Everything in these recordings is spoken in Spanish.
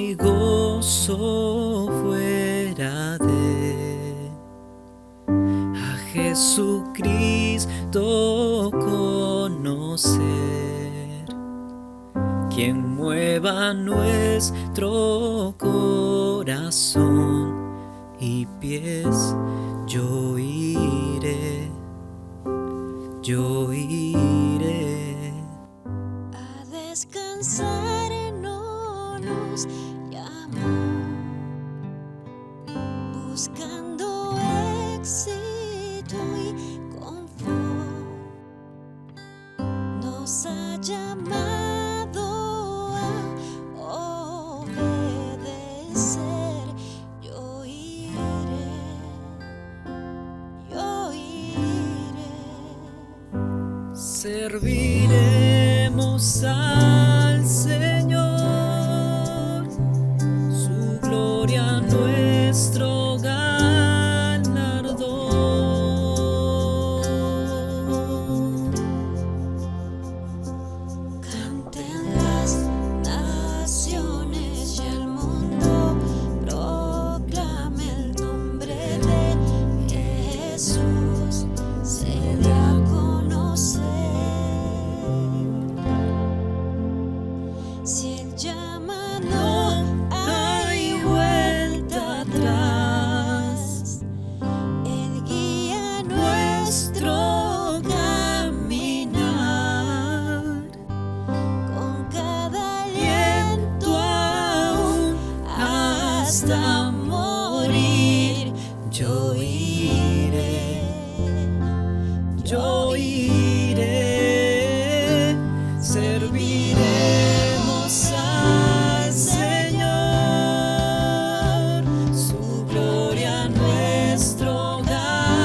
mi gozo fuera de a Jesucristo conocer, quien mueva nuestro corazón y pies. Yo iré a descansar en nos llamó, buscando éxito y confort. Nos ha llamado a obedecer. Yo iré. Serviremos al Señor, su gloria nuestro galardón. Canten las naciones y el mundo proclame el nombre de Jesús. Se dé a conocer. Si Él llama, no hay vuelta atrás. Él guía nuestro caminar. Con cada aliento aún hasta morir. Yo iré. Serviremos al Señor, su gloria nuestro galardón.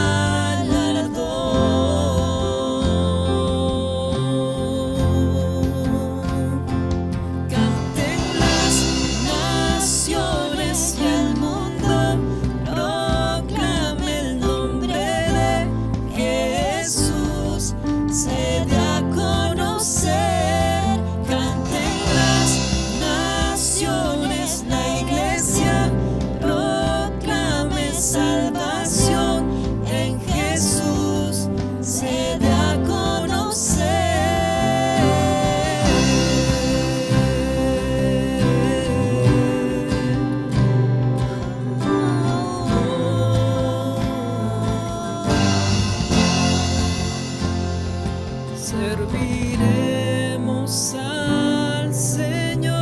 Canten las naciones y el mundo proclame el nombre de Jesús. Se dé a conocer. Canten las naciones, la iglesia proclame salvación en Jesús. Se dé a Serviremos al Señor,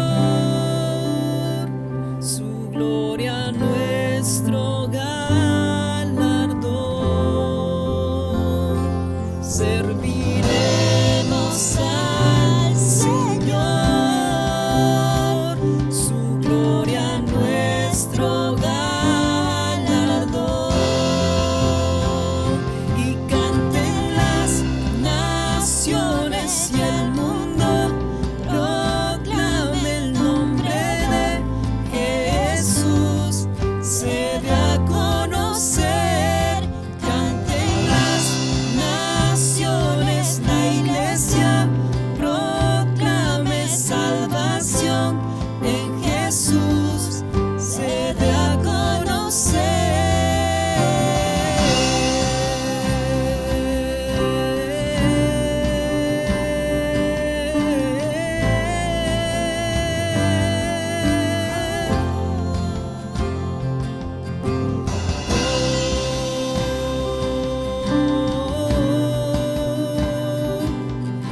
su gloria nuestro galardón. Serviremos al Señor, su gloria nuestro galardón. Y canten las naciones y el mundo proclame el nombre de Jesús. Se dé a conocer. Canten las naciones, la iglesia proclame salvación en Jesús. Se dé a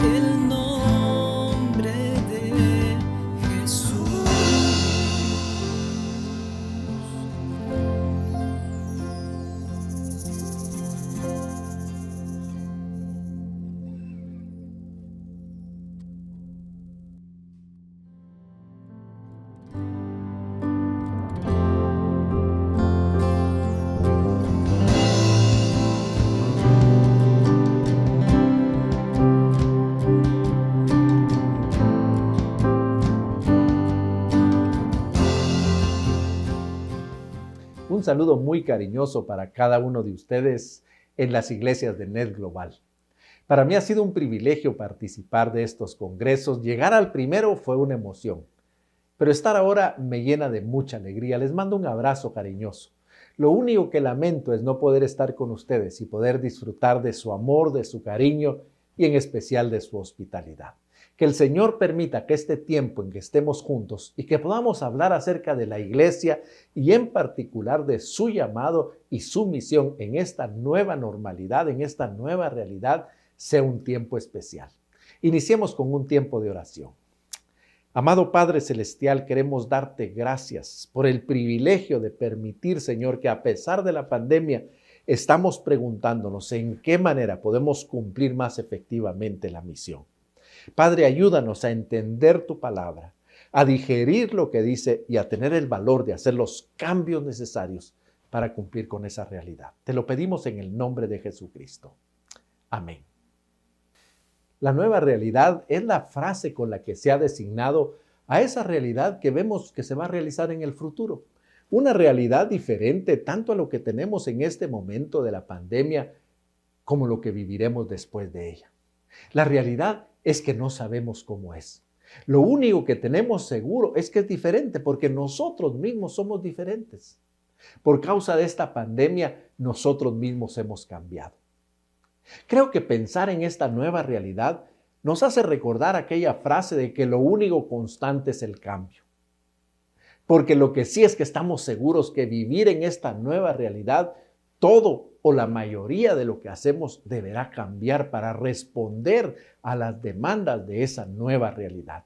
el nombre de Jesús. Un saludo muy cariñoso para cada uno de ustedes en las iglesias de NET Global. Para mí ha sido un privilegio participar de estos congresos. Llegar al primero fue una emoción. pero estar ahora me llena de mucha alegría. Les mando un abrazo cariñoso. Lo único que lamento es no poder estar con ustedes y poder disfrutar de su amor, de su cariño y en especial de su hospitalidad. Que el Señor permita que este tiempo en que estemos juntos y que podamos hablar acerca de la iglesia y en particular de su llamado y su misión en esta nueva normalidad, en esta nueva realidad, sea un tiempo especial. Iniciemos con un tiempo de oración. Amado Padre Celestial, queremos darte gracias por el privilegio de permitir, Señor, que a pesar de la pandemia, estamos preguntándonos en qué manera podemos cumplir más efectivamente la misión. Padre, ayúdanos a entender tu palabra, a digerir lo que dice y a tener el valor de hacer los cambios necesarios para cumplir con esa realidad. Te lo pedimos en el nombre de Jesucristo. Amén. La nueva realidad es la frase con la que se ha designado a esa realidad que vemos que se va a realizar en el futuro. Una realidad diferente tanto a lo que tenemos en este momento de la pandemia como lo que viviremos después de ella. La realidad es que no sabemos cómo es. Lo único que tenemos seguro es que es diferente porque nosotros mismos somos diferentes. Por causa de esta pandemia, nosotros mismos hemos cambiado. Creo que pensar en esta nueva realidad nos hace recordar aquella frase de que lo único constante es el cambio. Porque lo que sí es que estamos seguros que vivir en esta nueva realidad, todo o la mayoría de lo que hacemos deberá cambiar para responder a las demandas de esa nueva realidad.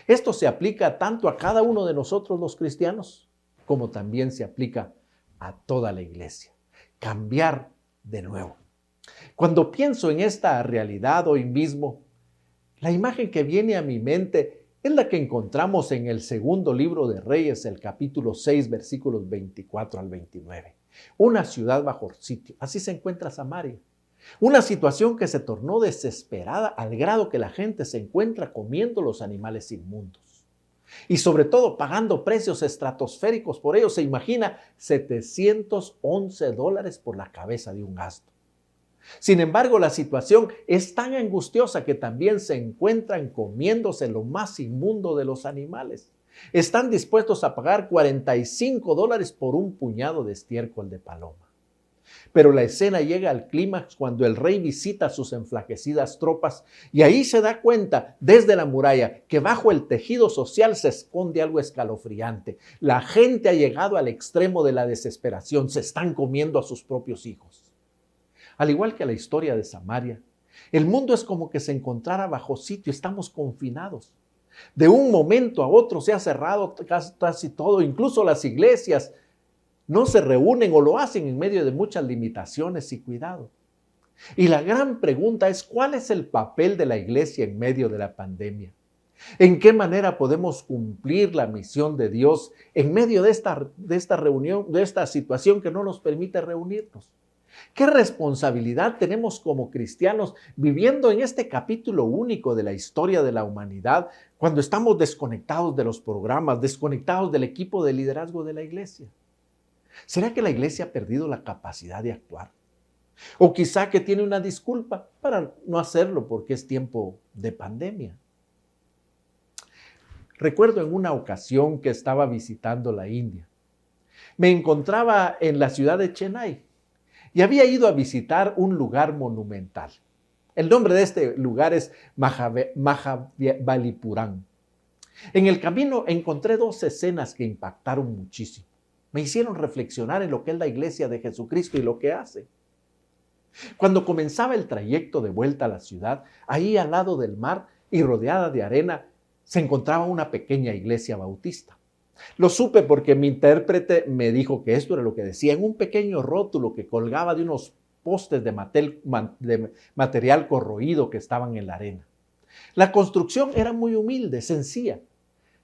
Esto se aplica tanto a cada uno de nosotros los cristianos, como también se aplica a toda la iglesia. Cambiar de nuevo. Cuando pienso en esta realidad hoy mismo, la imagen que viene a mi mente es la que encontramos en el segundo libro de Reyes, el capítulo 6, versículos 24 al 29. Una ciudad bajo sitio, así se encuentra Samaria. Una situación que se tornó desesperada al grado que la gente se encuentra comiendo los animales inmundos. Y sobre todo pagando precios estratosféricos por ello. Se imagina $711 por la cabeza de un gasto. Sin embargo, la situación es tan angustiosa que también se encuentran comiéndose lo más inmundo de los animales. Están dispuestos a pagar $45 por un puñado de estiércol de paloma. Pero la escena llega al clímax cuando el rey visita a sus enflaquecidas tropas y ahí se da cuenta desde la muralla que bajo el tejido social se esconde algo escalofriante. La gente ha llegado al extremo de la desesperación, se están comiendo a sus propios hijos. Al igual que la historia de Samaria, el mundo es como que se encontrara bajo sitio, estamos confinados. De un momento a otro se ha cerrado casi todo, incluso las iglesias no se reúnen o lo hacen en medio de muchas limitaciones y cuidado. Y la gran pregunta es, ¿cuál es el papel de la iglesia en medio de la pandemia? ¿En qué manera podemos cumplir la misión de Dios en medio de esta reunión, de esta situación que no nos permite reunirnos? ¿Qué responsabilidad tenemos como cristianos viviendo en este capítulo único de la historia de la humanidad cuando estamos desconectados de los programas, desconectados del equipo de liderazgo de la iglesia? ¿Será que la iglesia ha perdido la capacidad de actuar? O quizá que tiene una disculpa para no hacerlo porque es tiempo de pandemia. Recuerdo en una ocasión que estaba visitando la India. Me encontraba en la ciudad de Chennai. Y había ido a visitar un lugar monumental. El nombre de este lugar es Mahabalipuram. En el camino encontré dos escenas que impactaron muchísimo. Me hicieron reflexionar en lo que es la iglesia de Jesucristo y lo que hace. Cuando comenzaba el trayecto de vuelta a la ciudad, ahí al lado del mar y rodeada de arena, se encontraba una pequeña iglesia bautista. Lo supe porque mi intérprete me dijo que esto era lo que decía en un pequeño rótulo que colgaba de unos postes de material corroído que estaban en la arena. La construcción era muy humilde, sencilla.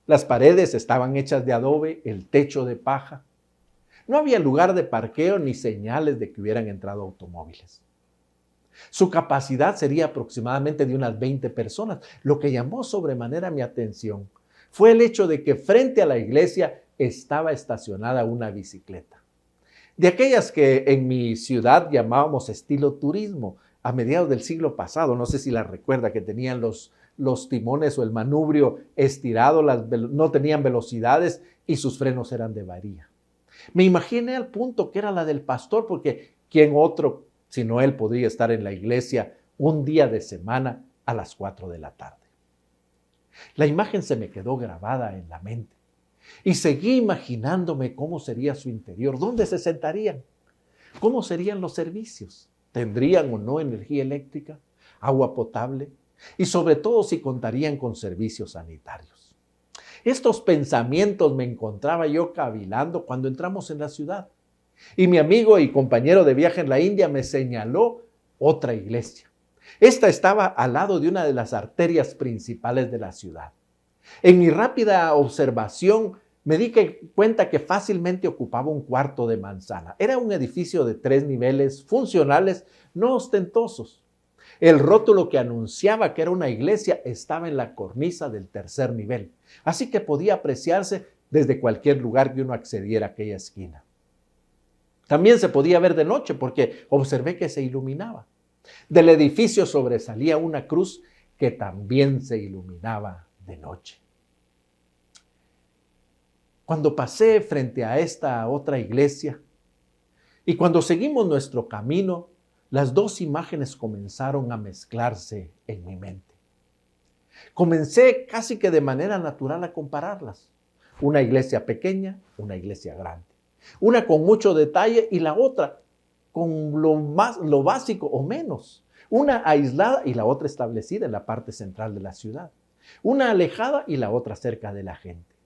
Las paredes estaban hechas de adobe, el techo de paja. No había lugar de parqueo ni señales de que hubieran entrado automóviles. Su capacidad sería aproximadamente de unas 20 personas. Lo que llamó sobremanera mi atención fue el hecho de que frente a la iglesia estaba estacionada una bicicleta. De aquellas que en mi ciudad llamábamos estilo turismo, a mediados del siglo pasado, no sé si la recuerda, que tenían los los timones o el manubrio estirado, no tenían velocidades y sus frenos eran de varilla. Me imaginé al punto que era la del pastor, porque ¿quién otro sino él podría estar en la iglesia un día de semana a las 4 de la tarde? La imagen se me quedó grabada en la mente y seguí imaginándome cómo sería su interior, dónde se sentarían, cómo serían los servicios, tendrían o no energía eléctrica, agua potable y sobre todo si contarían con servicios sanitarios. Estos pensamientos me encontraba yo cavilando cuando entramos en la ciudad y mi amigo y compañero de viaje en la India me señaló otra iglesia. Esta estaba al lado de una de las arterias principales de la ciudad. En mi rápida observación me di cuenta que fácilmente ocupaba un cuarto de manzana. Era un edificio de 3 niveles funcionales, no ostentosos. El rótulo que anunciaba que era una iglesia estaba en la cornisa del 3er nivel, así que podía apreciarse desde cualquier lugar que uno accediera a aquella esquina. También se podía ver de noche porque observé que se iluminaba. Del edificio sobresalía una cruz que también se iluminaba de noche. Cuando pasé frente a esta otra iglesia y cuando seguimos nuestro camino, las dos imágenes comenzaron a mezclarse en mi mente. Comencé casi que de manera natural a compararlas. Una iglesia pequeña, una iglesia grande. Una con mucho detalle y la otra con lo básico o menos. Una aislada y la otra establecida en la parte central de la ciudad. Una alejada y la otra cerca de la gente.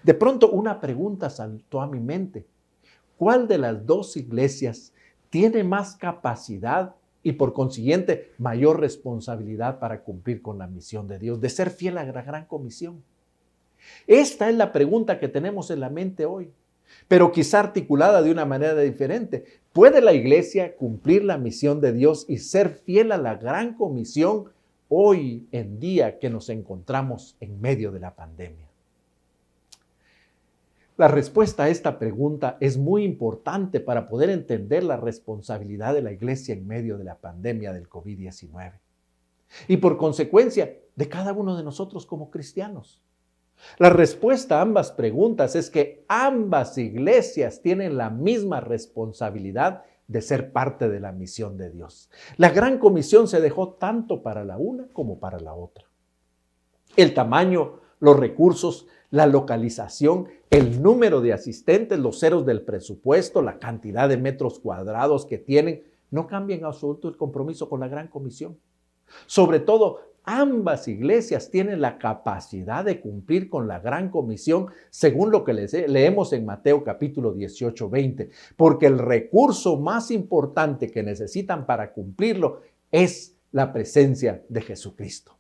De pronto una pregunta saltó a mi mente. ¿Cuál de las dos iglesias tiene más capacidad y por consiguiente mayor responsabilidad para cumplir con la misión de Dios, de ser fiel a la gran comisión? Esta es la pregunta que tenemos en la mente hoy, pero quizá articulada de una manera diferente. ¿Puede la iglesia cumplir la misión de Dios y ser fiel a la gran comisión hoy en día que nos encontramos en medio de la pandemia? La respuesta a esta pregunta es muy importante para poder entender la responsabilidad de la iglesia en medio de la pandemia del COVID-19 y por consecuencia de cada uno de nosotros como cristianos. La respuesta a ambas preguntas es que ambas iglesias tienen la misma responsabilidad de ser parte de la misión de Dios. La gran comisión se dejó tanto para la una como para la otra. El tamaño, los recursos, la localización, el número de asistentes, los ceros del presupuesto, la cantidad de metros cuadrados que tienen, no cambian en absoluto el compromiso con la gran comisión. Sobre todo, ambas iglesias tienen la capacidad de cumplir con la gran comisión según lo que leemos en Mateo capítulo 18, 20, porque el recurso más importante que necesitan para cumplirlo es la presencia de Jesucristo.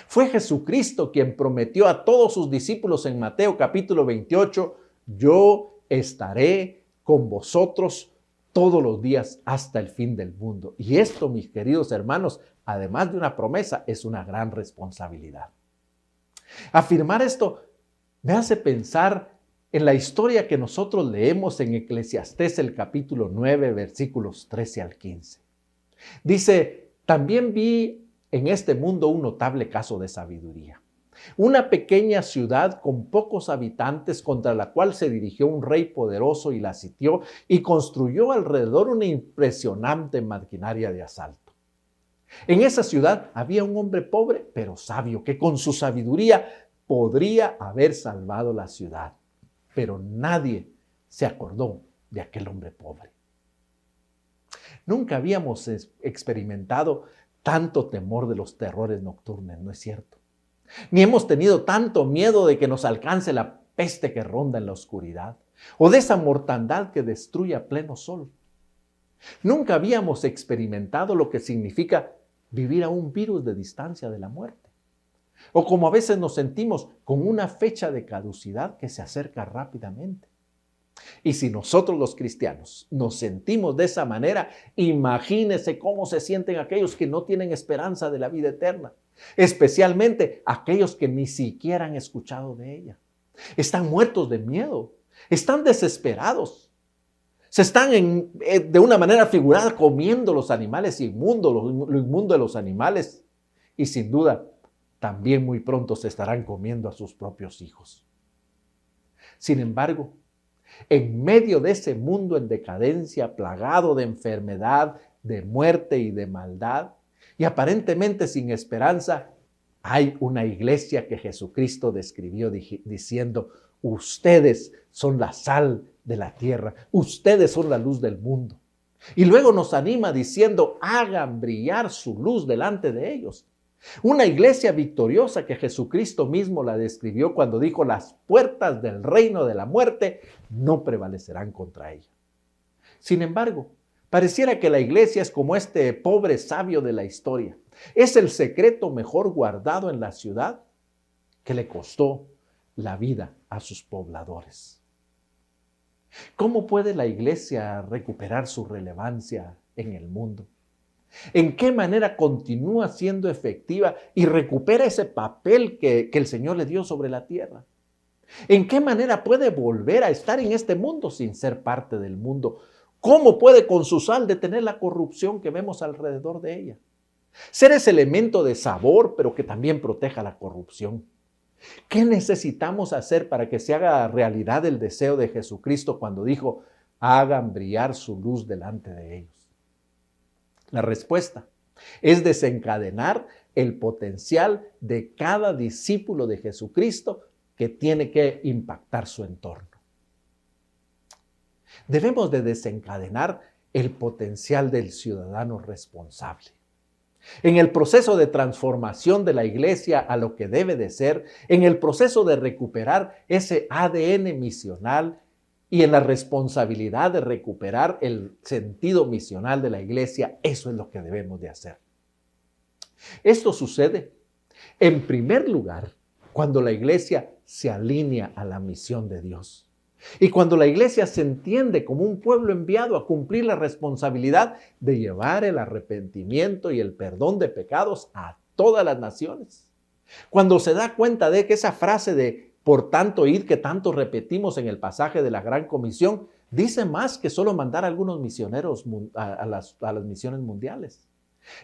Fue Jesucristo quien prometió a todos sus discípulos en Mateo capítulo 28, yo estaré con vosotros todos los días hasta el fin del mundo. Y esto, mis queridos hermanos, además de una promesa, es una gran responsabilidad. Afirmar esto me hace pensar en la historia que nosotros leemos en Eclesiastés, el capítulo 9, versículos 13 al 15. Dice, también vi en este mundo un notable caso de sabiduría. Una pequeña ciudad con pocos habitantes contra la cual se dirigió un rey poderoso y la sitió y construyó alrededor una impresionante maquinaria de asalto. En esa ciudad había un hombre pobre pero sabio que con su sabiduría podría haber salvado la ciudad, pero nadie se acordó de aquel hombre pobre. Nunca habíamos experimentado tanto temor de los terrores nocturnos, ¿no es cierto? Ni hemos tenido tanto miedo de que nos alcance la peste que ronda en la oscuridad o de esa mortandad que destruye a pleno sol. Nunca habíamos experimentado lo que significa vivir a un virus de distancia de la muerte. O como a veces nos sentimos con una fecha de caducidad que se acerca rápidamente. Y si nosotros los cristianos nos sentimos de esa manera, imagínense cómo se sienten aquellos que no tienen esperanza de la vida eterna, especialmente aquellos que ni siquiera han escuchado de ella. Están muertos de miedo, están desesperados, se están de una manera figurada comiendo los animales inmundos, lo inmundo de los animales y sin duda también muy pronto se estarán comiendo a sus propios hijos. Sin embargo, en medio de ese mundo en decadencia, plagado de enfermedad, de muerte y de maldad, y aparentemente sin esperanza, hay una iglesia que Jesucristo describió diciendo: ustedes son la sal de la tierra, ustedes son la luz del mundo. Y luego nos anima diciendo: hagan brillar su luz delante de ellos. Una iglesia victoriosa que Jesucristo mismo la describió cuando dijo: las puertas del reino de la muerte no prevalecerán contra ella. Sin embargo, pareciera que la iglesia es como este pobre sabio de la historia. Es el secreto mejor guardado en la ciudad que le costó la vida a sus pobladores. ¿Cómo puede la iglesia recuperar su relevancia en el mundo? ¿En qué manera continúa siendo efectiva y recupera ese papel que el Señor le dio sobre la tierra? ¿En qué manera puede volver a estar en este mundo sin ser parte del mundo? ¿Cómo puede con su sal detener la corrupción que vemos alrededor de ella? Ser ese elemento de sabor, pero que también proteja la corrupción. ¿Qué necesitamos hacer para que se haga realidad el deseo de Jesucristo cuando dijo: hagan brillar su luz delante de ellos? La respuesta es desencadenar el potencial de cada discípulo de Jesucristo que tiene que impactar su entorno. Debemos de desencadenar el potencial del ciudadano responsable. En el proceso de transformación de la iglesia a lo que debe de ser, en el proceso de recuperar ese ADN misional y en la responsabilidad de recuperar el sentido misional de la iglesia, eso es lo que debemos de hacer. Esto sucede, en primer lugar, cuando la iglesia se alinea a la misión de Dios. Y cuando la iglesia se entiende como un pueblo enviado a cumplir la responsabilidad de llevar el arrepentimiento y el perdón de pecados a todas las naciones. Cuando se da cuenta de que esa frase de por tanto id que tanto repetimos en el pasaje de la Gran Comisión dice más que solo mandar a algunos misioneros a las misiones mundiales.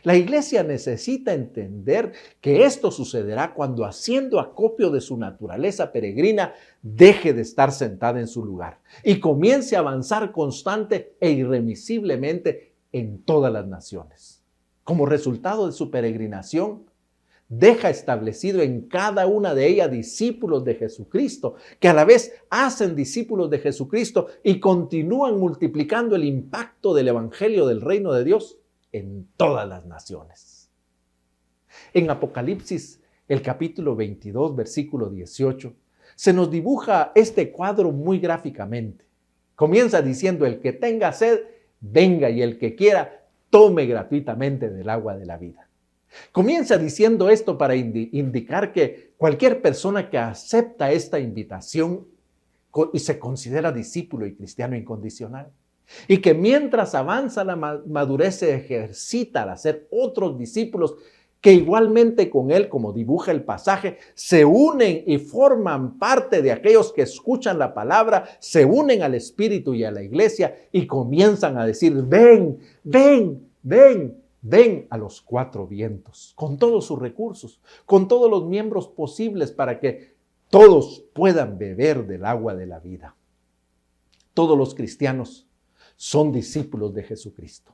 La iglesia necesita entender que esto sucederá cuando, haciendo acopio de su naturaleza peregrina, deje de estar sentada en su lugar y comience a avanzar constante e irremisiblemente en todas las naciones. Como resultado de su peregrinación, deja establecido en cada una de ellas discípulos de Jesucristo, que a la vez hacen discípulos de Jesucristo y continúan multiplicando el impacto del evangelio del reino de Dios en todas las naciones. En Apocalipsis, el capítulo 22, versículo 18, se nos dibuja este cuadro muy gráficamente. Comienza diciendo: el que tenga sed, venga, y el que quiera, tome gratuitamente del agua de la vida. Comienza diciendo esto para indicar que cualquier persona que acepta esta invitación y se considera discípulo y cristiano incondicional, y que mientras avanza la madurez se ejercita al hacer otros discípulos que igualmente con él, como dibuja el pasaje, se unen y forman parte de aquellos que escuchan la palabra, se unen al Espíritu y a la iglesia y comienzan a decir: ven, ven, ven, ven a los cuatro vientos, con todos sus recursos, con todos los miembros posibles para que todos puedan beber del agua de la vida. Todos los cristianos son discípulos de Jesucristo.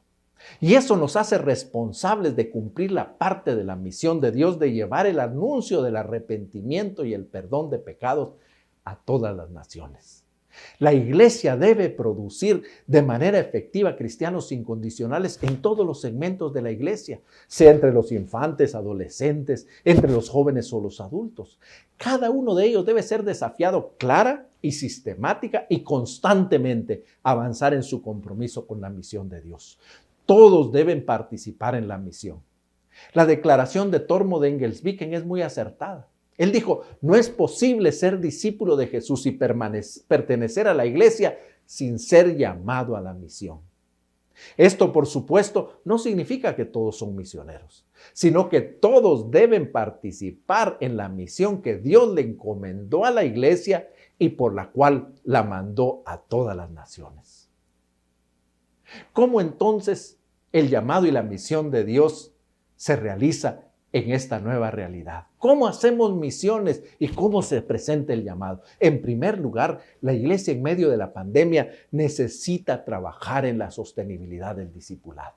Y eso nos hace responsables de cumplir la parte de la misión de Dios de llevar el anuncio del arrepentimiento y el perdón de pecados a todas las naciones. La iglesia debe producir de manera efectiva cristianos incondicionales en todos los segmentos de la iglesia, sea entre los infantes, adolescentes, entre los jóvenes o los adultos. Cada uno de ellos debe ser desafiado clara y sistemática y constantemente a avanzar en su compromiso con la misión de Dios. Todos deben participar en la misión. La declaración de Tormo de Engelsviken es muy acertada. Él dijo: no es posible ser discípulo de Jesús y pertenecer a la iglesia sin ser llamado a la misión. Esto, por supuesto, no significa que todos son misioneros, sino que todos deben participar en la misión que Dios le encomendó a la iglesia y por la cual la mandó a todas las naciones. ¿Cómo entonces el llamado y la misión de Dios se realiza en esta nueva realidad. ¿Cómo hacemos misiones y cómo se presenta el llamado? En primer lugar, la iglesia en medio de la pandemia necesita trabajar en la sostenibilidad del discipulado.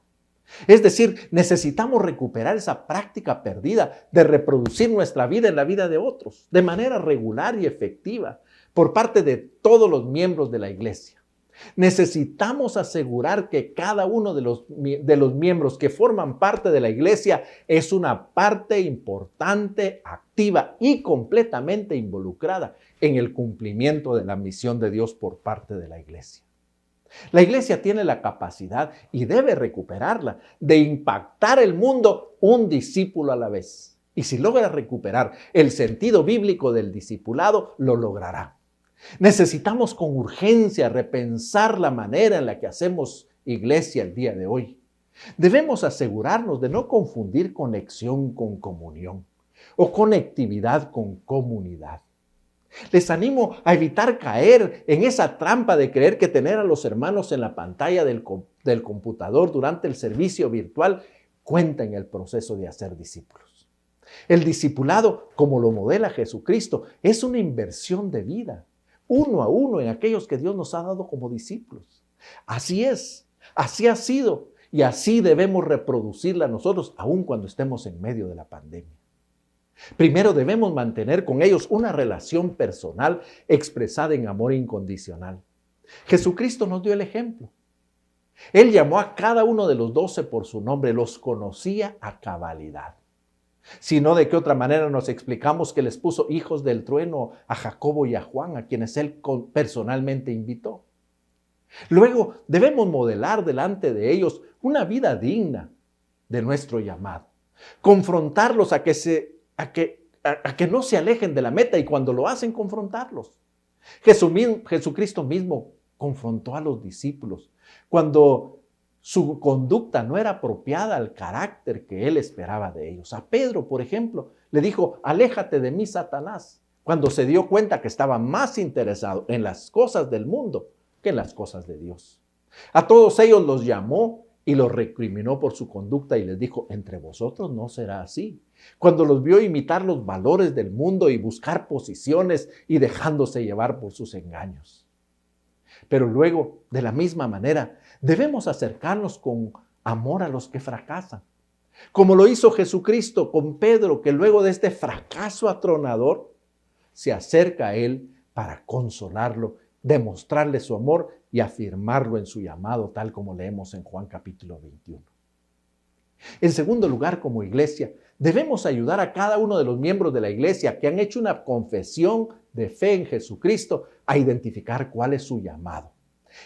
Es decir, necesitamos recuperar esa práctica perdida de reproducir nuestra vida en la vida de otros, de manera regular y efectiva, por parte de todos los miembros de la iglesia. Necesitamos asegurar que cada uno de los miembros que forman parte de la iglesia es una parte importante, activa y completamente involucrada en el cumplimiento de la misión de Dios por parte de la iglesia. La iglesia tiene la capacidad, y debe recuperarla, de impactar el mundo un discípulo a la vez. Y si logra recuperar el sentido bíblico del discipulado, lo logrará. Necesitamos con urgencia repensar la manera en la que hacemos iglesia el día de hoy. Debemos asegurarnos de no confundir conexión con comunión o conectividad con comunidad. Les animo a evitar caer en esa trampa de creer que tener a los hermanos en la pantalla del computador durante el servicio virtual cuenta en el proceso de hacer discípulos. El discipulado, como lo modela Jesucristo, es una inversión de vida, uno a uno, en aquellos que Dios nos ha dado como discípulos. Así es, así ha sido, y así debemos reproducirla nosotros, aun cuando estemos en medio de la pandemia. Primero debemos mantener con ellos una relación personal expresada en amor incondicional. Jesucristo nos dio el ejemplo. Él llamó a cada uno de los 12 por su nombre, los conocía a cabalidad. Si no, ¿de qué otra manera nos explicamos que les puso hijos del trueno a Jacobo y a Juan, a quienes él personalmente invitó? Luego debemos modelar delante de ellos una vida digna de nuestro llamado. Confrontarlos a que no se alejen de la meta, y cuando lo hacen, confrontarlos. Jesucristo mismo confrontó a los discípulos cuando su conducta no era apropiada al carácter que él esperaba de ellos. A Pedro, por ejemplo, le dijo: aléjate de mí, Satanás, cuando se dio cuenta que estaba más interesado en las cosas del mundo que en las cosas de Dios. A todos ellos los llamó y los recriminó por su conducta y les dijo: entre vosotros no será así. Cuando los vio imitar los valores del mundo y buscar posiciones y dejándose llevar por sus engaños. Pero luego, de la misma manera, debemos acercarnos con amor a los que fracasan, como lo hizo Jesucristo con Pedro, que luego de este fracaso atronador se acerca a él para consolarlo, demostrarle su amor y afirmarlo en su llamado, tal como leemos en Juan capítulo 21. En segundo lugar, como iglesia, debemos ayudar a cada uno de los miembros de la iglesia que han hecho una confesión de fe en Jesucristo a identificar cuál es su llamado.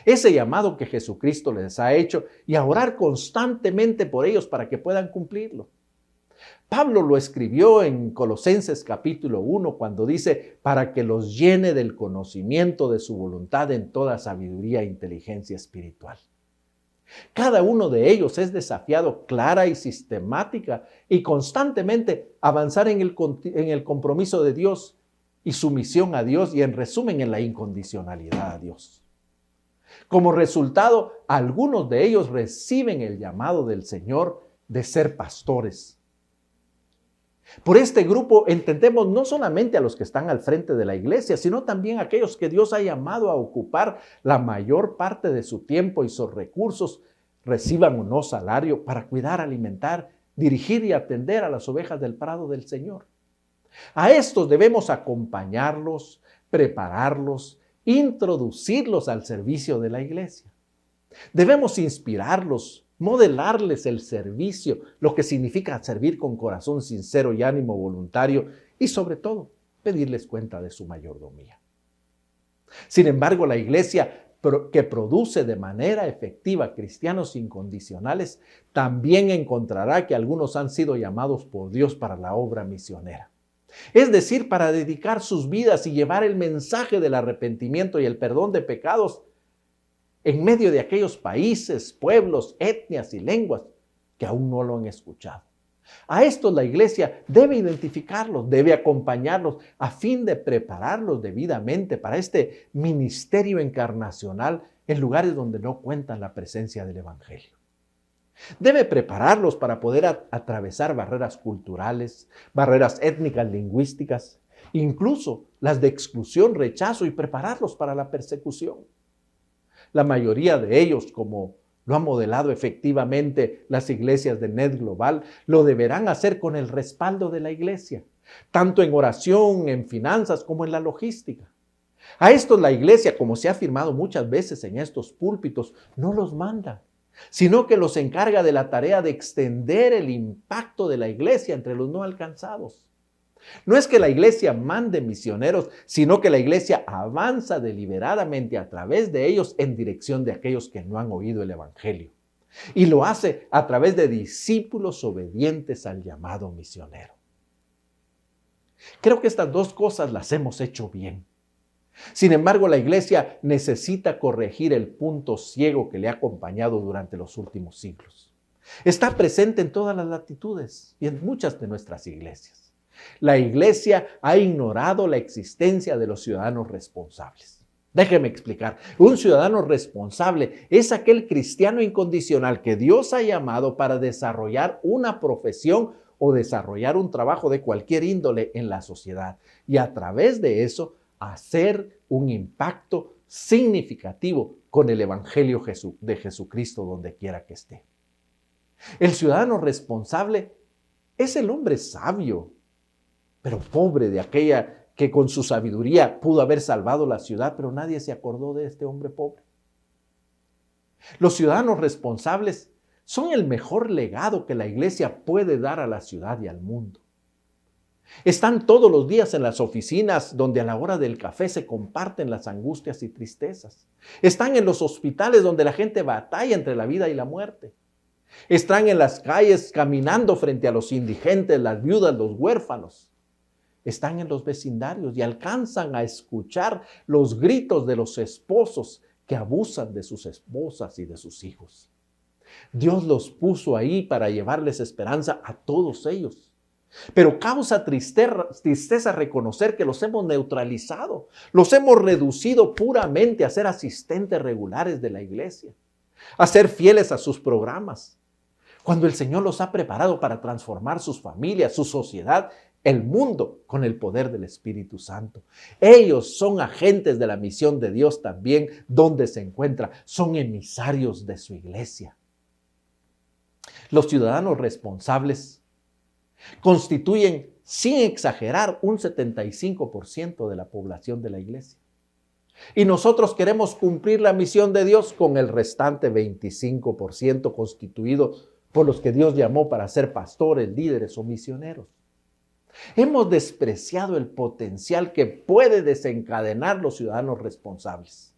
Ese llamado que Jesucristo les ha hecho, y a orar constantemente por ellos para que puedan cumplirlo. Pablo lo escribió en Colosenses capítulo 1 cuando dice: para que los llene del conocimiento de su voluntad en toda sabiduría e inteligencia espiritual. Cada uno de ellos es desafiado clara y sistemática y constantemente a avanzar en el compromiso de Dios y sumisión a Dios, y en resumen en la incondicionalidad a Dios. Como resultado, algunos de ellos reciben el llamado del Señor de ser pastores. Por este grupo entendemos no solamente a los que están al frente de la iglesia, sino también a aquellos que Dios ha llamado a ocupar la mayor parte de su tiempo y sus recursos, reciban o no salario, para cuidar, alimentar, dirigir y atender a las ovejas del prado del Señor. A estos debemos acompañarlos, prepararlos, introducirlos al servicio de la iglesia. Debemos inspirarlos, modelarles el servicio, lo que significa servir con corazón sincero y ánimo voluntario, y sobre todo, pedirles cuenta de su mayordomía. Sin embargo, la iglesia que produce de manera efectiva cristianos incondicionales, también encontrará que algunos han sido llamados por Dios para la obra misionera. Es decir, para dedicar sus vidas y llevar el mensaje del arrepentimiento y el perdón de pecados en medio de aquellos países, pueblos, etnias y lenguas que aún no lo han escuchado. A estos la iglesia debe identificarlos, debe acompañarlos a fin de prepararlos debidamente para este ministerio encarnacional en lugares donde no cuentan la presencia del Evangelio. Debe prepararlos para poder atravesar barreras culturales, barreras étnicas, lingüísticas, incluso las de exclusión, rechazo, y prepararlos para la persecución. La mayoría de ellos, como lo han modelado efectivamente las iglesias de NET Global, lo deberán hacer con el respaldo de la iglesia, tanto en oración, en finanzas, como en la logística. A estos la iglesia, como se ha afirmado muchas veces en estos púlpitos, no los manda, sino que los encarga de la tarea de extender el impacto de la iglesia entre los no alcanzados. No es que la iglesia mande misioneros, sino que la iglesia avanza deliberadamente a través de ellos en dirección de aquellos que no han oído el evangelio. Y lo hace a través de discípulos obedientes al llamado misionero. Creo que estas dos cosas las hemos hecho bien. Sin embargo, la iglesia necesita corregir el punto ciego que le ha acompañado durante los últimos siglos. Está presente en todas las latitudes y en muchas de nuestras iglesias. La iglesia ha ignorado la existencia de los ciudadanos responsables. Déjeme explicar. Un ciudadano responsable es aquel cristiano incondicional que Dios ha llamado para desarrollar una profesión o desarrollar un trabajo de cualquier índole en la sociedad y a través de eso hacer un impacto significativo con el Evangelio de Jesucristo donde quiera que esté. El ciudadano responsable es el hombre sabio, pero pobre, de aquella que con su sabiduría pudo haber salvado la ciudad, pero nadie se acordó de este hombre pobre. Los ciudadanos responsables son el mejor legado que la iglesia puede dar a la ciudad y al mundo. Están todos los días en las oficinas donde a la hora del café se comparten las angustias y tristezas. Están en los hospitales donde la gente batalla entre la vida y la muerte. Están en las calles caminando frente a los indigentes, las viudas, los huérfanos. Están en los vecindarios y alcanzan a escuchar los gritos de los esposos que abusan de sus esposas y de sus hijos. Dios los puso ahí para llevarles esperanza a todos ellos. Pero causa tristeza reconocer que los hemos neutralizado, los hemos reducido puramente a ser asistentes regulares de la iglesia, a ser fieles a sus programas, cuando el Señor los ha preparado para transformar sus familias, su sociedad, el mundo con el poder del Espíritu Santo. Ellos son agentes de la misión de Dios también donde se encuentra, son emisarios de su iglesia. Los ciudadanos responsables constituyen, sin exagerar, un 75% de la población de la iglesia. Y nosotros queremos cumplir la misión de Dios con el restante 25% constituido por los que Dios llamó para ser pastores, líderes o misioneros. Hemos despreciado el potencial que puede desencadenar los ciudadanos responsables,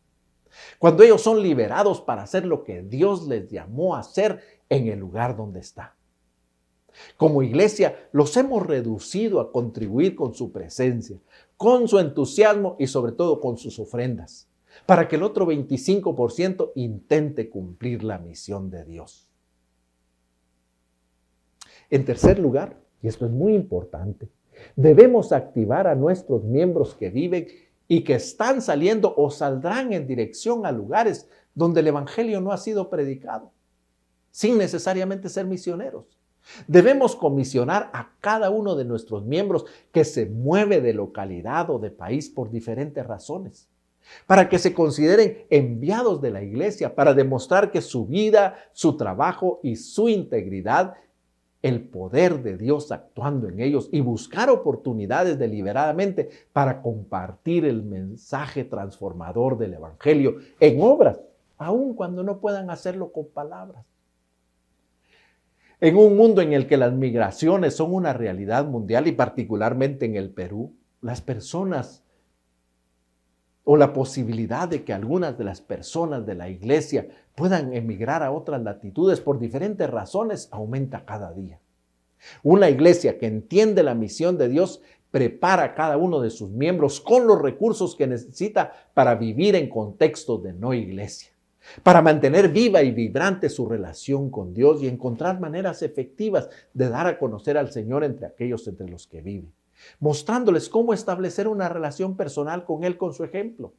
cuando ellos son liberados para hacer lo que Dios les llamó a hacer en el lugar donde está. Como iglesia, los hemos reducido a contribuir con su presencia, con su entusiasmo y sobre todo con sus ofrendas, para que el otro 25% intente cumplir la misión de Dios. En tercer lugar, y esto es muy importante, debemos activar a nuestros miembros que viven y que están saliendo o saldrán en dirección a lugares donde el evangelio no ha sido predicado, sin necesariamente ser misioneros. Debemos comisionar a cada uno de nuestros miembros que se mueve de localidad o de país por diferentes razones, para que se consideren enviados de la iglesia para demostrar que su vida, su trabajo y su integridad, el poder de Dios actuando en ellos y buscar oportunidades deliberadamente para compartir el mensaje transformador del evangelio en obras, aun cuando no puedan hacerlo con palabras. En un mundo en el que las migraciones son una realidad mundial y particularmente en el Perú, las personas o la posibilidad de que algunas de las personas de la iglesia puedan emigrar a otras latitudes por diferentes razones aumenta cada día. Una iglesia que entiende la misión de Dios prepara a cada uno de sus miembros con los recursos que necesita para vivir en contextos de no iglesia, para mantener viva y vibrante su relación con Dios y encontrar maneras efectivas de dar a conocer al Señor entre aquellos entre los que viven, mostrándoles cómo establecer una relación personal con Él con su ejemplo.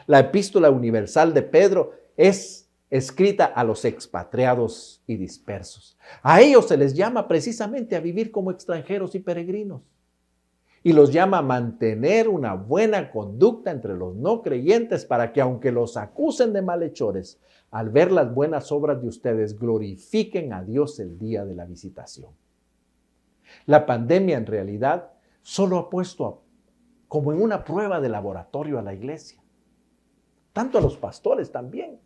La epístola universal de Pedro es escrita a los expatriados y dispersos. A ellos se les llama precisamente a vivir como extranjeros y peregrinos. Y los llama a mantener una buena conducta entre los no creyentes para que, aunque los acusen de malhechores, al ver las buenas obras de ustedes, glorifiquen a Dios el día de la visitación. La pandemia en realidad solo ha puesto como en una prueba de laboratorio a la iglesia, tanto a los pastores también.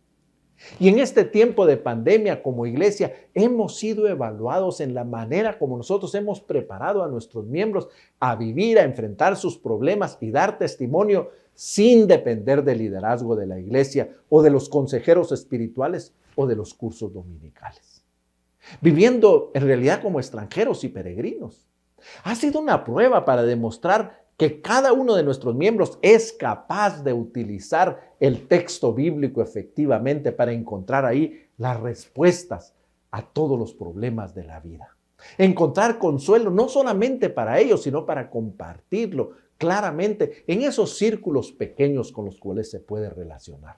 Y en este tiempo de pandemia como iglesia hemos sido evaluados en la manera como nosotros hemos preparado a nuestros miembros a vivir, a enfrentar sus problemas y dar testimonio sin depender del liderazgo de la iglesia o de los consejeros espirituales o de los cursos dominicales. Viviendo en realidad como extranjeros y peregrinos. Ha sido una prueba para demostrar que cada uno de nuestros miembros es capaz de utilizar el texto bíblico efectivamente para encontrar ahí las respuestas a todos los problemas de la vida. Encontrar consuelo no solamente para ellos, sino para compartirlo claramente en esos círculos pequeños con los cuales se puede relacionar.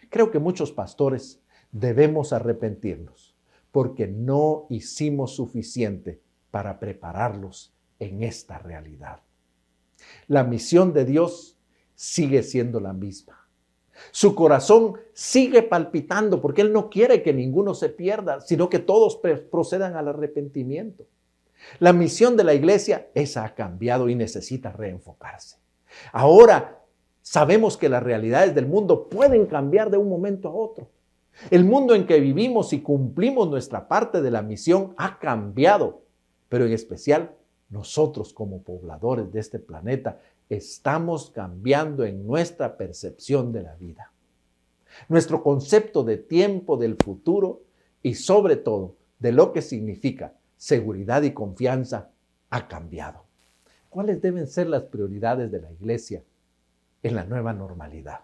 Creo que muchos pastores debemos arrepentirnos porque no hicimos suficiente para prepararlos en esta realidad. La misión de Dios sigue siendo la misma. Su corazón sigue palpitando porque Él no quiere que ninguno se pierda, sino que todos procedan al arrepentimiento. La misión de la iglesia, esa ha cambiado y necesita reenfocarse. Ahora sabemos que las realidades del mundo pueden cambiar de un momento a otro. El mundo en que vivimos y cumplimos nuestra parte de la misión ha cambiado, pero en especial nosotros como pobladores de este planeta estamos cambiando en nuestra percepción de la vida. Nuestro concepto de tiempo, del futuro y sobre todo de lo que significa seguridad y confianza ha cambiado. ¿Cuáles deben ser las prioridades de la iglesia en la nueva normalidad?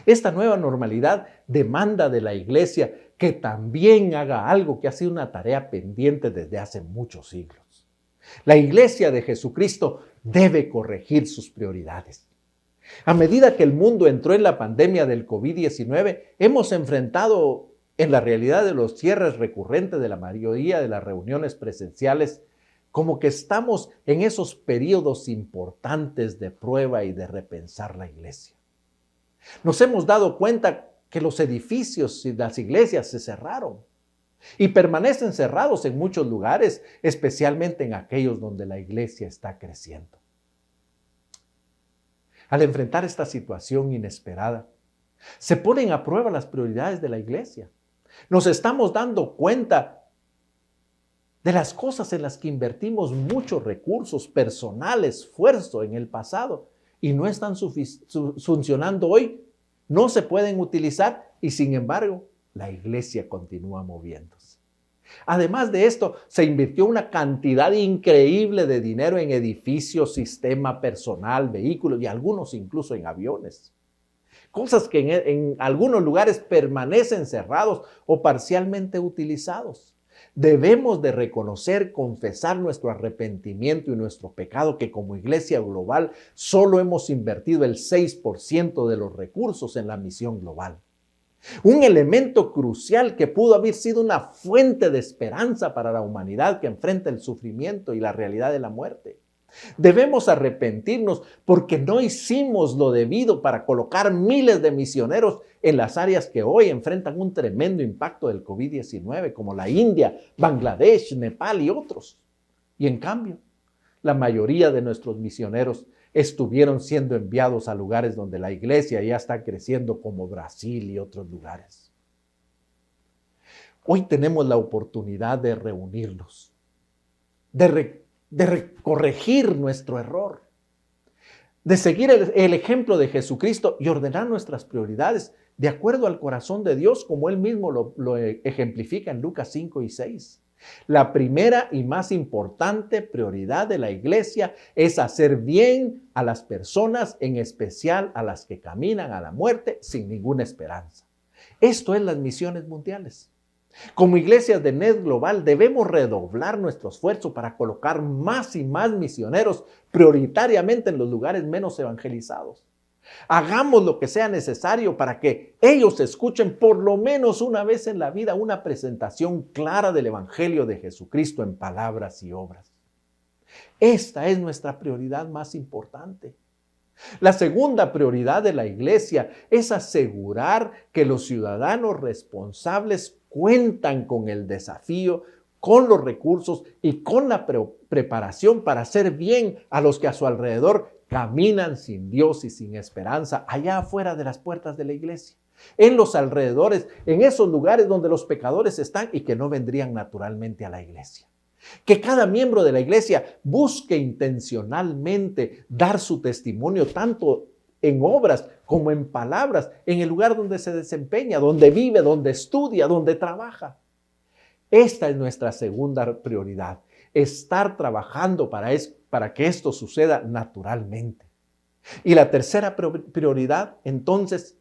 Esta nueva normalidad demanda de la iglesia que también haga algo que ha sido una tarea pendiente desde hace muchos siglos. La iglesia de Jesucristo debe corregir sus prioridades. A medida que el mundo entró en la pandemia del COVID-19, hemos enfrentado en la realidad de los cierres recurrentes de la mayoría de las reuniones presenciales, como que estamos en esos periodos importantes de prueba y de repensar la iglesia. Nos hemos dado cuenta que los edificios y las iglesias se cerraron y permanecen cerrados en muchos lugares, especialmente en aquellos donde la iglesia está creciendo. Al enfrentar esta situación inesperada, se ponen a prueba las prioridades de la iglesia. Nos estamos dando cuenta de las cosas en las que invertimos muchos recursos, personal, esfuerzo en el pasado y no están funcionando hoy, no se pueden utilizar y sin embargo la iglesia continúa moviéndose. Además de esto, se invirtió una cantidad increíble de dinero en edificios, sistema personal, vehículos y algunos incluso en aviones. Cosas que en algunos lugares permanecen cerrados o parcialmente utilizados. Debemos de reconocer, confesar nuestro arrepentimiento y nuestro pecado, que como iglesia global solo hemos invertido el 6% de los recursos en la misión global. Un elemento crucial que pudo haber sido una fuente de esperanza para la humanidad que enfrenta el sufrimiento y la realidad de la muerte. Debemos arrepentirnos porque no hicimos lo debido para colocar miles de misioneros en las áreas que hoy enfrentan un tremendo impacto del COVID-19, como la India, Bangladesh, Nepal y otros. Y en cambio, la mayoría de nuestros misioneros estuvieron siendo enviados a lugares donde la iglesia ya está creciendo, como Brasil y otros lugares. Hoy tenemos la oportunidad de reunirnos, de corregir nuestro error, de seguir el ejemplo de Jesucristo y ordenar nuestras prioridades de acuerdo al corazón de Dios, como Él mismo lo ejemplifica en Lucas 5 y 6. La primera y más importante prioridad de la iglesia es hacer bien a las personas, en especial a las que caminan a la muerte sin ninguna esperanza. Esto es las misiones mundiales. Como iglesias de NED Global debemos redoblar nuestro esfuerzo para colocar más y más misioneros prioritariamente en los lugares menos evangelizados. Hagamos lo que sea necesario para que ellos escuchen por lo menos una vez en la vida una presentación clara del Evangelio de Jesucristo en palabras y obras. Esta es nuestra prioridad más importante. La segunda prioridad de la iglesia es asegurar que los ciudadanos responsables cuentan con el desafío, con los recursos y con la preparación para hacer bien a los que a su alrededor caminan sin Dios y sin esperanza, allá afuera de las puertas de la iglesia, en los alrededores, en esos lugares donde los pecadores están y que no vendrían naturalmente a la iglesia. Que cada miembro de la iglesia busque intencionalmente dar su testimonio tanto en obras como en palabras, en el lugar donde se desempeña, donde vive, donde estudia, donde trabaja. Esta es nuestra segunda prioridad, estar trabajando para que esto suceda naturalmente. Y la tercera prioridad, entonces,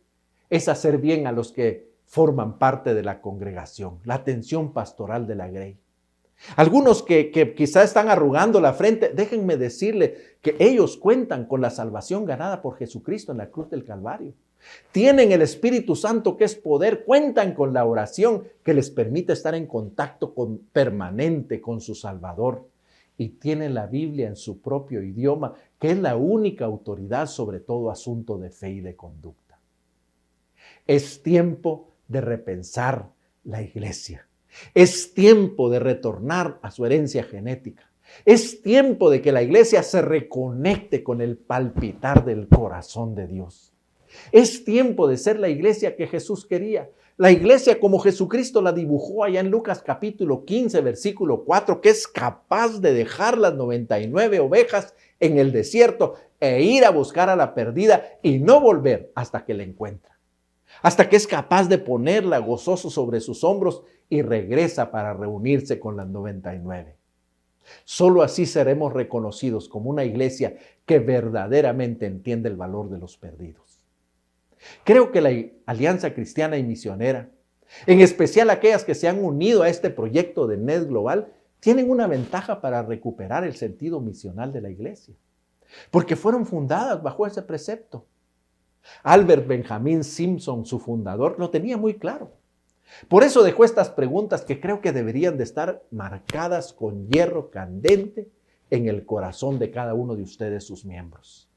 es hacer bien a los que forman parte de la congregación, la atención pastoral de la Grey. Algunos que quizá están arrugando la frente, déjenme decirle que ellos cuentan con la salvación ganada por Jesucristo en la cruz del Calvario. Tienen el Espíritu Santo, que es poder, cuentan con la oración que les permite estar en contacto permanente con su Salvador. Y tienen la Biblia en su propio idioma, que es la única autoridad sobre todo asunto de fe y de conducta. Es tiempo de repensar la iglesia. Es tiempo de retornar a su herencia genética. Es tiempo de que la iglesia se reconecte con el palpitar del corazón de Dios. Es tiempo de ser la iglesia que Jesús quería. La iglesia como Jesucristo la dibujó allá en Lucas capítulo 15, versículo 4, que es capaz de dejar las 99 ovejas en el desierto e ir a buscar a la perdida y no volver hasta que la encuentra. Hasta que es capaz de ponerla gozoso sobre sus hombros y regresa para reunirse con las 99. Solo así seremos reconocidos como una iglesia que verdaderamente entiende el valor de los perdidos. Creo que la Alianza Cristiana y Misionera, en especial aquellas que se han unido a este proyecto de NED Global, tienen una ventaja para recuperar el sentido misional de la iglesia, porque fueron fundadas bajo ese precepto. Albert Benjamin Simpson, su fundador, lo tenía muy claro. Por eso dejó estas preguntas que creo que deberían de estar marcadas con hierro candente en el corazón de cada uno de ustedes, sus miembros.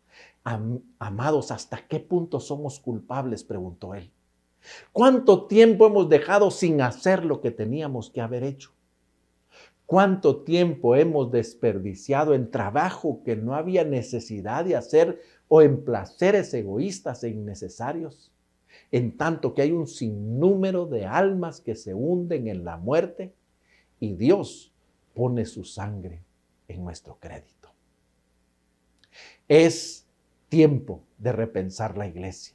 Amados, ¿hasta qué punto somos culpables?, preguntó él. ¿Cuánto tiempo hemos dejado sin hacer lo que teníamos que haber hecho? ¿Cuánto tiempo hemos desperdiciado en trabajo que no había necesidad de hacer o en placeres egoístas e innecesarios? En tanto que hay un sinnúmero de almas que se hunden en la muerte y Dios pone su sangre en nuestro crédito. Es tiempo de repensar la iglesia.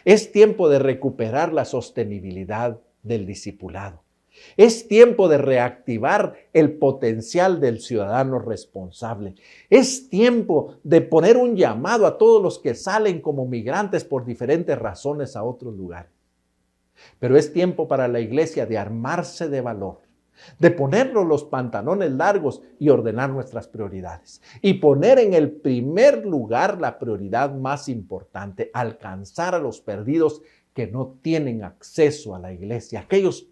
Es tiempo de recuperar la sostenibilidad del discipulado. Es tiempo de reactivar el potencial del ciudadano responsable. Es tiempo de poner un llamado a todos los que salen como migrantes por diferentes razones a otros lugares. Pero es tiempo para la iglesia de armarse de valor, de ponernos los pantalones largos y ordenar nuestras prioridades. Y poner en el primer lugar la prioridad más importante, alcanzar a los perdidos que no tienen acceso a la iglesia, aquellos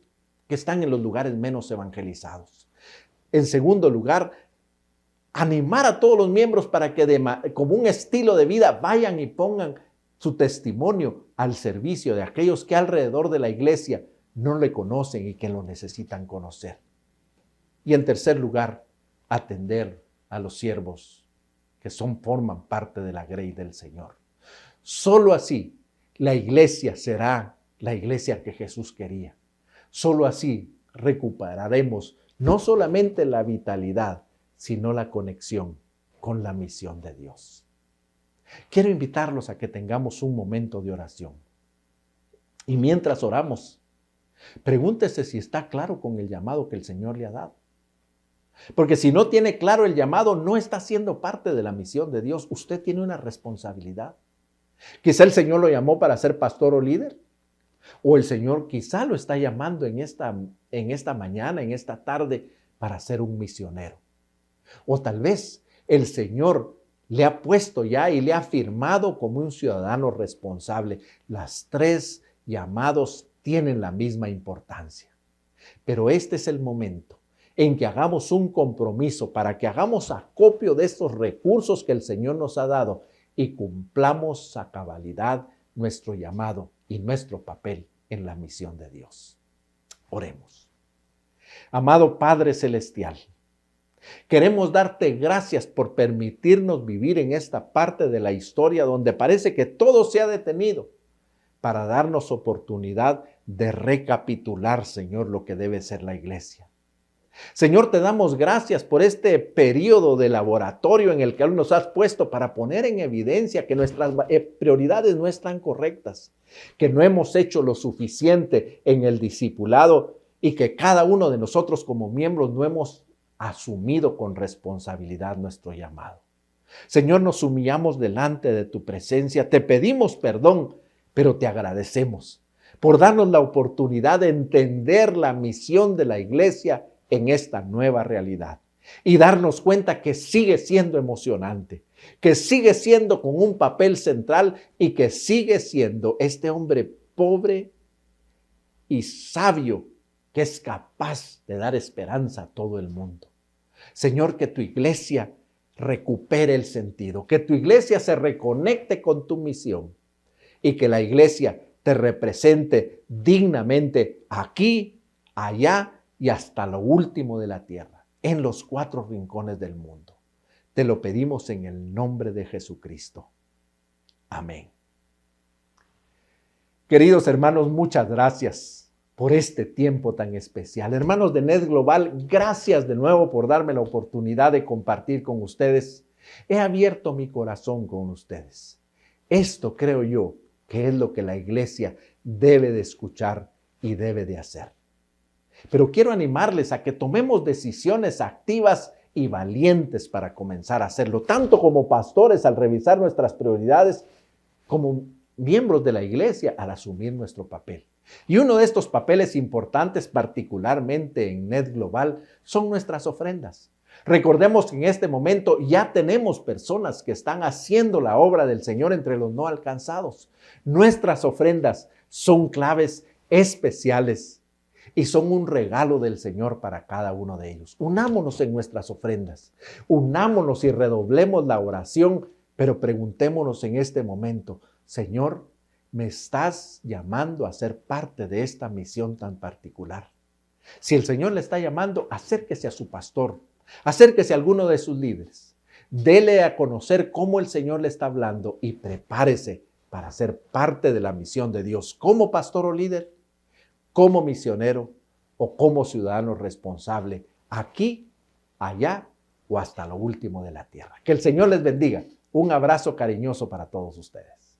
que están en los lugares menos evangelizados. En segundo lugar, animar a todos los miembros para que como un estilo de vida vayan y pongan su testimonio al servicio de aquellos que alrededor de la iglesia no le conocen y que lo necesitan conocer. Y en tercer lugar, atender a los siervos que forman parte de la grey del Señor. Solo así la iglesia será la iglesia que Jesús quería. Solo así recuperaremos no solamente la vitalidad, sino la conexión con la misión de Dios. Quiero invitarlos a que tengamos un momento de oración. Y mientras oramos, pregúntese si está claro con el llamado que el Señor le ha dado. Porque si no tiene claro el llamado, no está siendo parte de la misión de Dios. Usted tiene una responsabilidad. Quizá el Señor lo llamó para ser pastor o líder. O el Señor quizá lo está llamando en esta mañana, en esta tarde, para ser un misionero. O tal vez el Señor le ha puesto ya y le ha firmado como un ciudadano responsable. Las tres llamados tienen la misma importancia. Pero este es el momento en que hagamos un compromiso para que hagamos acopio de estos recursos que el Señor nos ha dado y cumplamos a cabalidad nuestro llamado y nuestro papel en la misión de Dios. Oremos. Amado Padre Celestial, queremos darte gracias por permitirnos vivir en esta parte de la historia donde parece que todo se ha detenido para darnos oportunidad de recapitular, Señor, lo que debe ser la iglesia. Señor, te damos gracias por este periodo de laboratorio en el que nos has puesto para poner en evidencia que nuestras prioridades no están correctas, que no hemos hecho lo suficiente en el discipulado y que cada uno de nosotros como miembros no hemos asumido con responsabilidad nuestro llamado. Señor, nos humillamos delante de tu presencia, te pedimos perdón, pero te agradecemos por darnos la oportunidad de entender la misión de la iglesia en esta nueva realidad y darnos cuenta que sigue siendo emocionante, que sigue siendo con un papel central y que sigue siendo este hombre pobre y sabio que es capaz de dar esperanza a todo el mundo. Señor, que tu iglesia recupere el sentido, que tu iglesia se reconecte con tu misión y que la iglesia te represente dignamente aquí, allá y hasta lo último de la tierra, en los 4 rincones del mundo. Te lo pedimos en el nombre de Jesucristo. Amén. Queridos hermanos, muchas gracias por este tiempo tan especial. Hermanos de NED Global, gracias de nuevo por darme la oportunidad de compartir con ustedes. He abierto mi corazón con ustedes. Esto creo yo que es lo que la iglesia debe de escuchar y debe de hacer. Pero quiero animarles a que tomemos decisiones activas y valientes para comenzar a hacerlo, tanto como pastores al revisar nuestras prioridades, como miembros de la iglesia al asumir nuestro papel. Y uno de estos papeles importantes, particularmente en NED Global, son nuestras ofrendas. Recordemos que en este momento ya tenemos personas que están haciendo la obra del Señor entre los no alcanzados. Nuestras ofrendas son claves especiales y son un regalo del Señor para cada uno de ellos. Unámonos en nuestras ofrendas, unámonos y redoblemos la oración, pero preguntémonos en este momento, Señor, ¿me estás llamando a ser parte de esta misión tan particular? Si el Señor le está llamando, acérquese a su pastor, acérquese a alguno de sus líderes, dele a conocer cómo el Señor le está hablando y prepárese para ser parte de la misión de Dios como pastor o líder, como misionero o como ciudadano responsable, aquí, allá o hasta lo último de la tierra. Que el Señor les bendiga. Un abrazo cariñoso para todos ustedes.